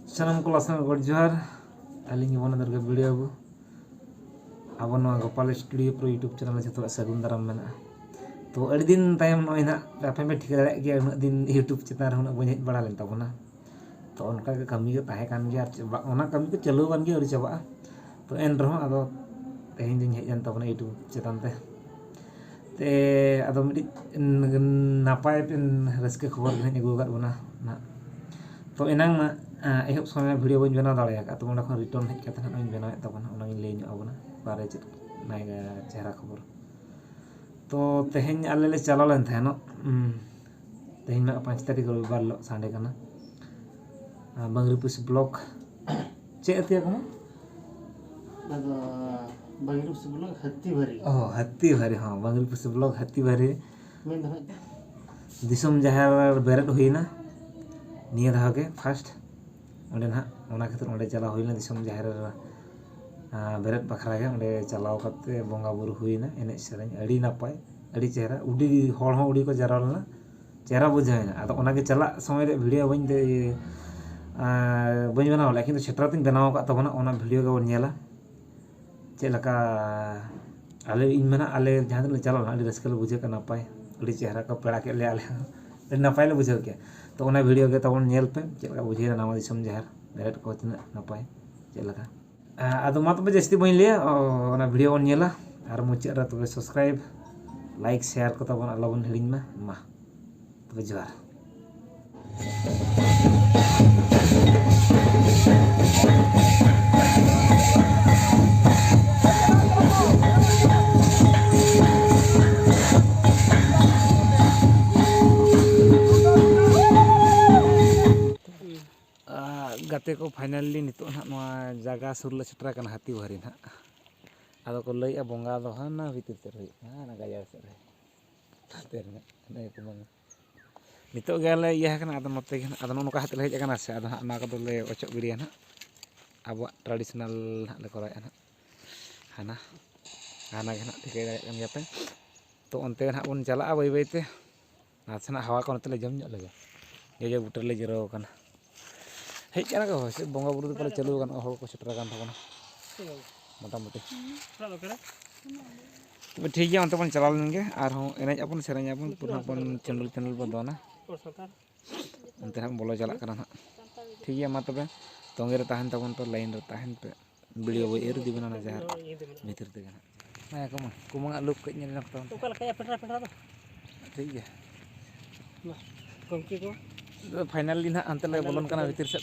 Salam ko lasan god johar aling ibon darga video bu abon no Gopal Studio Pro YouTube channel jotho sagun daram mena to adi din tayam noi na ape me thik dare ge una din YouTube channel huna boñ hej bada len tabona to onka ge kami ge tahe kan ge ona kami ke chalu kan ge uri coba to en roh ado tehin din hej jan tabona YouTube channel te ado midi napai pen raske khobor ge nego gat bona na to enang ma ehop समय video बन बना दाड़ा तो मैं return हज करते बनाए तबना लैन आबना बारे चेक नाय चेहरा खबर तो तेहन आले चला लेन तहनो तेहन 5 तारीख रविवार लो संडे कना बंगरीपुस ब्लॉक चे अतिया कना बंगरीपुस ब्लॉक हत्ती भरी हत्ती भरी हां बंगरीपुस ब्लॉक हत्ती भरी दिसम जहार बेरट हुईना निया धाव के फर्स्ट ओंडे ना ओना खातिर ओंडे चला हुईना दिसम जहार बेरट बखरा के ओंडे चलाव करते बोंगा बुरु हुईना एने सेरेन अड़ी नापाय अड़ी चेहरा उडी हॉल हो उडी को जरालना चेहरा बुझायना आदो ओना के चला समय रे वीडियो बन दे बन बनाव लेकिन तो छेत्रा तिन बनाव का तबना ओना वीडियो के बन नेला चेलका आले इन मना आले जहां दिन चला अड़ी रस्कल बुझे का नापाय अड़ी चेहरा को पेड़ा के ले आले अड़ी नापाय ले बुझे के तो ओना वीडियो के तबन नेल पे चेलका बुझे नामा दिसम जहार बेरट को तना नापाय चेलका आदो मा तबे जस्ती बन लिया ओना वीडियो बन नेला आर मुचे रा तबे सब्सक्राइब लाइक शेयर को तबन आलो बन हिडिन मा तबे जोहार गाते को फाइनली नितो ना जगह सुर ले सेटरा कना हाथी भरी ना आदो को लई बोंगा दो ना भीतर से रही ना गाया से रही तेर ने को बंग नितो गेले इया कना आदो मते कना आदो नोका हाथ ले हेज कना से आदो ना को ले ओचक गिरिया ना अब ट्रेडिशनल ले कराय ना हाना हाना के ना ठिके दाय कन गया पे तो onte ना बन चला बाय बायते नासना हवा को नते ले जम ᱧᱚᱜ लगे ये बुटर ले जरो कना हेज कना को से बोंगा बुरु पले चालू कन हर को सेटरा कन थबना मोटामुटी तो ठीक गया अंत बन चला लेंगे और हम एनेज अपन सेरेज अपन पूरा अपन चैनल पर दोना अंत हम बोलो चला करना ठीक गया मा तबे तोंगे रे ताहन तबन तो लाइन रे ताहन पे वीडियो बो एर दिबना ना जहार भीतर ते गना ना कुमंग लुक कइ नेल ना तो ओकल कया पेटरा दो ठीक गया कमकी को फाइनली ना अंत ले बोलन कना भीतर से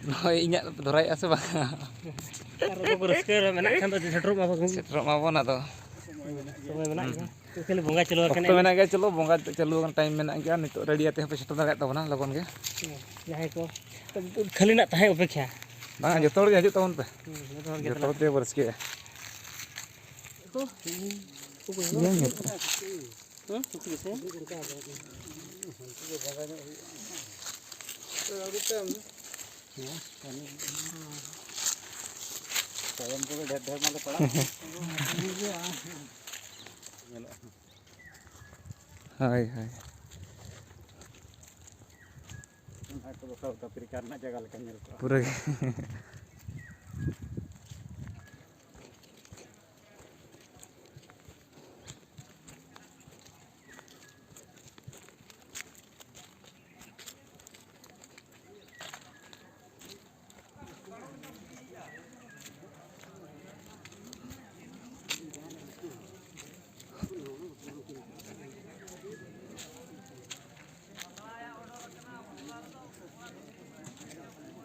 नय इnya धराय आसे बा आरो को रस्कर मेना खान तो सेटरो मा बना तो समय मेना तो खाली बोंगा चलो कने तो मेना के चलो बोंगा चलो टाइम मेना गया नितो रेडी आते पे सेटर दागा तबना लगन के जहां को खाली ना ताहे अपेक्षा बा जतो गे हजू तबन पे जतो ते बरस के तो ये ने हाय हाय पूरा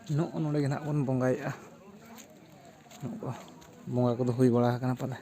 नो नोडे के ना बन बोंगाया बोंगा को हुई बड़ा कना पाले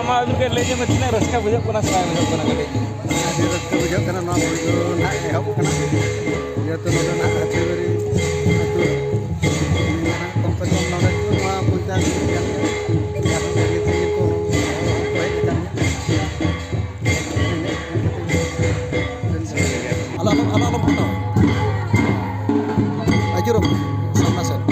मा अभी के ले जे में तिना रस्का बुझे कोना सवाय बुझे कोना कटे ᱟᱹᱰᱤ ᱨᱟᱹᱥᱠᱟᱹ ᱵᱩᱡᱷᱟᱹᱜ ᱠᱟᱱᱟ ᱱᱚᱣᱟ ᱵᱷᱳᱡ ᱫᱚ ᱱᱟᱦᱟᱜ ᱮᱦᱚᱵ ᱠᱟᱱᱟ ᱡᱮᱦᱮᱛᱩ ᱱᱚᱰᱮ ᱱᱟᱦᱟᱜ ᱦᱟᱹᱛᱤᱵᱟᱹᱨᱤ ᱟᱹᱛᱩ ᱱᱟᱦᱟᱜ ᱠᱚᱢ ᱥᱮ ᱠᱚᱢ ᱱᱚᱰᱮ ᱱᱚᱣᱟ 50 ᱫᱤᱱ ᱜᱟᱱ ᱡᱟᱦᱟᱸ ᱥᱟᱺᱜᱤᱧ ᱥᱟᱺᱜᱤᱧ ᱠᱚ ᱦᱮᱡ ᱟᱠᱟᱱ gᱮᱭᱟ alam hataw ajurum sama set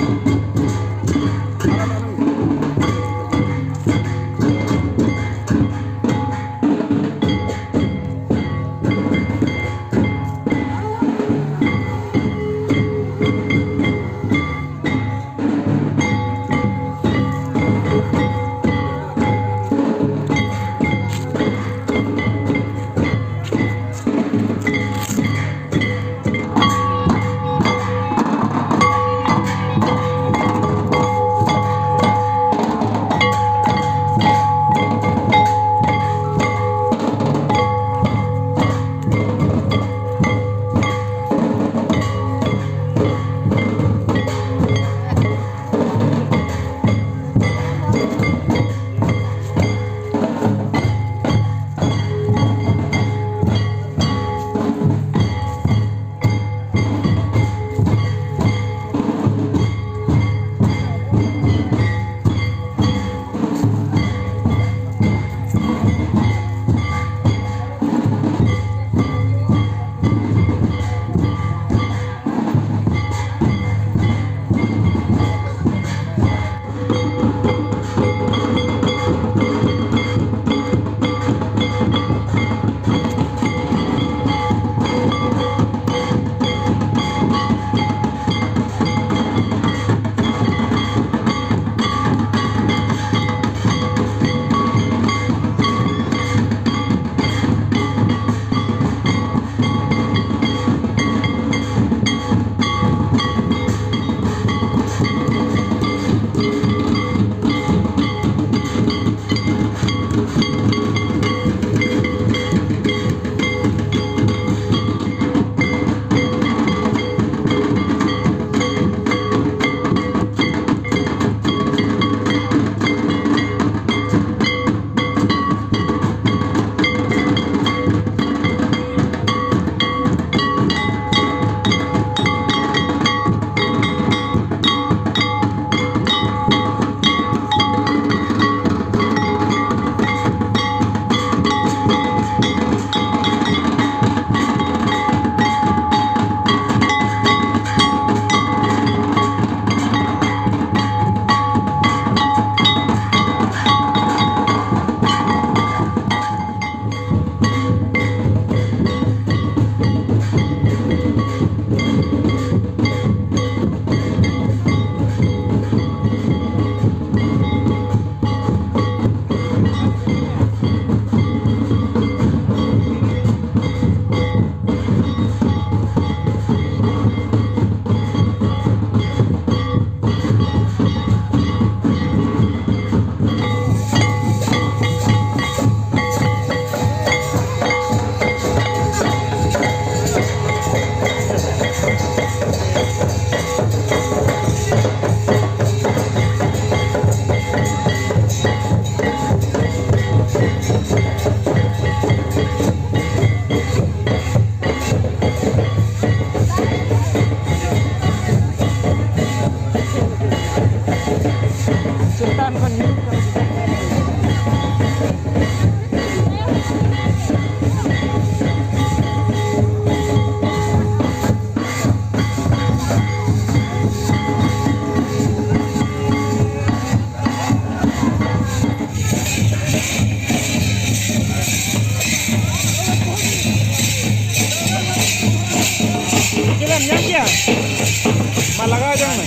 लगा जाऊँ मैं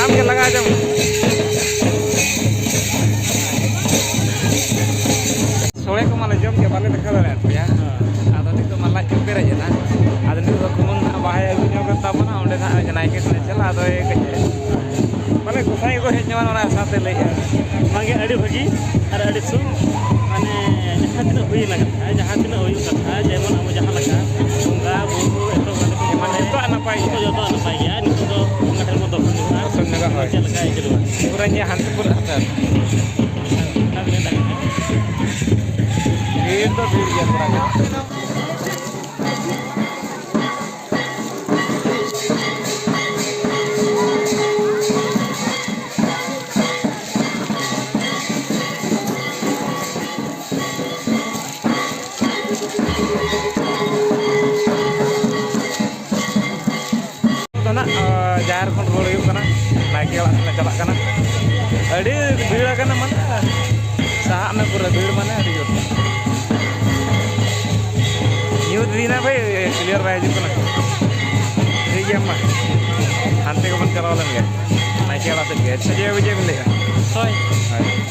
आम के लगा जाऊँ सोड़े को माले जम के बाले देखा दे रहे हैं आदमी नितो माला चुपे रहे ना आदमी नितो कुमन बाहे अगुनियों का तापना उन्हें ना नाइके से चला तो एक माले गुसाई को हेच जवान वाला साथ ले मांगे अड़ी भगी और अड़ी सुन माने जहाँ तीन हुई लगा है जहाँ तीन हुई कथा जेमन हम जहाँ लगा bunga bumbu itu mana itu anak bayi itu jodoh anak bayi ya itu tuh nggak ada motor pun juga Kurangnya hantu pura hantar. Itu dia kurangnya. Jahar kon ruwar huyuk kana naiki oᱲᱟᱜ ᱥᱮᱫ ᱪᱟᱞᱟᱜ ᱠᱟᱱᱟ ᱟᱹᱰᱤ ᱵᱷᱤᱲ ᱟᱠᱟᱱᱟ ᱢᱟᱱᱮ ᱥᱟᱦᱟᱜ ᱢᱮ ᱯᱩᱨᱟᱹ ᱵᱷᱤᱲ ᱢᱟᱱᱮ ᱟᱹᱰᱤ ᱡᱳᱨ ᱧᱩᱛ ᱫᱤᱱᱟ ᱵᱷᱟᱭ ᱠᱞᱤᱭᱟᱨ ᱵᱟᱭ ᱦᱤᱡᱩᱜ ᱠᱟᱱᱟ ᱴᱷᱤᱠ ᱜᱮᱭᱟ ᱢᱟ ᱦᱟᱱᱛᱮ ᱜᱮᱵᱚᱱ ᱪᱟᱞᱟᱣ ᱞᱮᱱ ᱜᱮ ᱱᱟᱭᱠᱮ ᱚᱲᱟᱜ ᱥᱮᱫ ᱜᱮ ᱥᱚᱡᱷᱮ ᱵᱩᱡᱷᱟᱹᱣ ᱵᱤᱱ ᱞᱟᱹᱭᱮᱜᱼᱟ ᱦᱳᱭ ᱦᱳᱭ